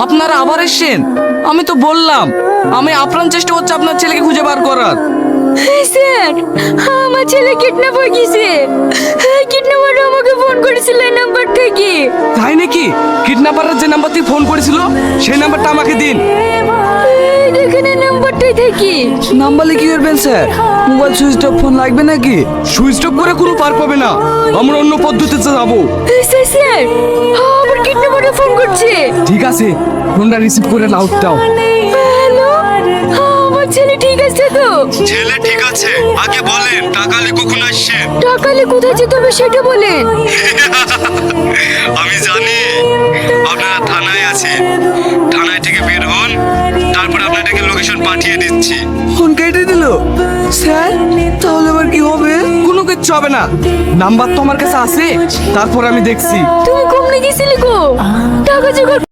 আপনারা আবার এসেছেন? আমি তো বললাম আমি আপ্রাণ চেষ্টা করছি আপনার ছেলেকে খুঁজে বার করার। স্যার, আমার ছেলে কিডন্যাপ হয়ে গেছে। কিডন্যাপার আমাকে ফোন করেছিল এই নাম্বার থেকে। তাই নাকি? কিডন্যাপারের যে নাম্বার থেকে ফোন করেছিল সেই নাম্বারটা আমাকে দিন। এই দেখেন এই নাম্বারটাই থেকে। নাম্বারে কি করবেন sir? Mobile switch off phone লাগবে নাকি? সুইচ অফ করে কোনো পার পাবে না, আমরা অন্য পদ্ধতিতে যাবো। স্যার স্যার, আমার কিডন্যাপারে ফোন করছে। ঠিক আছে, ফোনটা রিসিভ করে লাউড দাও। হ্যালো, আমার ছেলে ঠিক আছে তো? ছেলে ঠিক আছে, আগে বলেন টাকালে কখন আসছেন? টাকালে কোথায় যেতে হবে সেটা বলেন। আমি জানি আপনারা থানায় আছেন, থানায় থেকে বের হন, তারপর আপনাদেরকে লোকেশন পাঠিয়ে দিচ্ছি। ফোন কেটে দিল স্যার, তাহলে আবার কি হবে? কোনো কিচ্ছু হবে না, নাম্বার তো আমার কাছে আছে, তারপর আমি দেখছি। তুমি কমনে গেছিলে গো, টাকা জোগাড়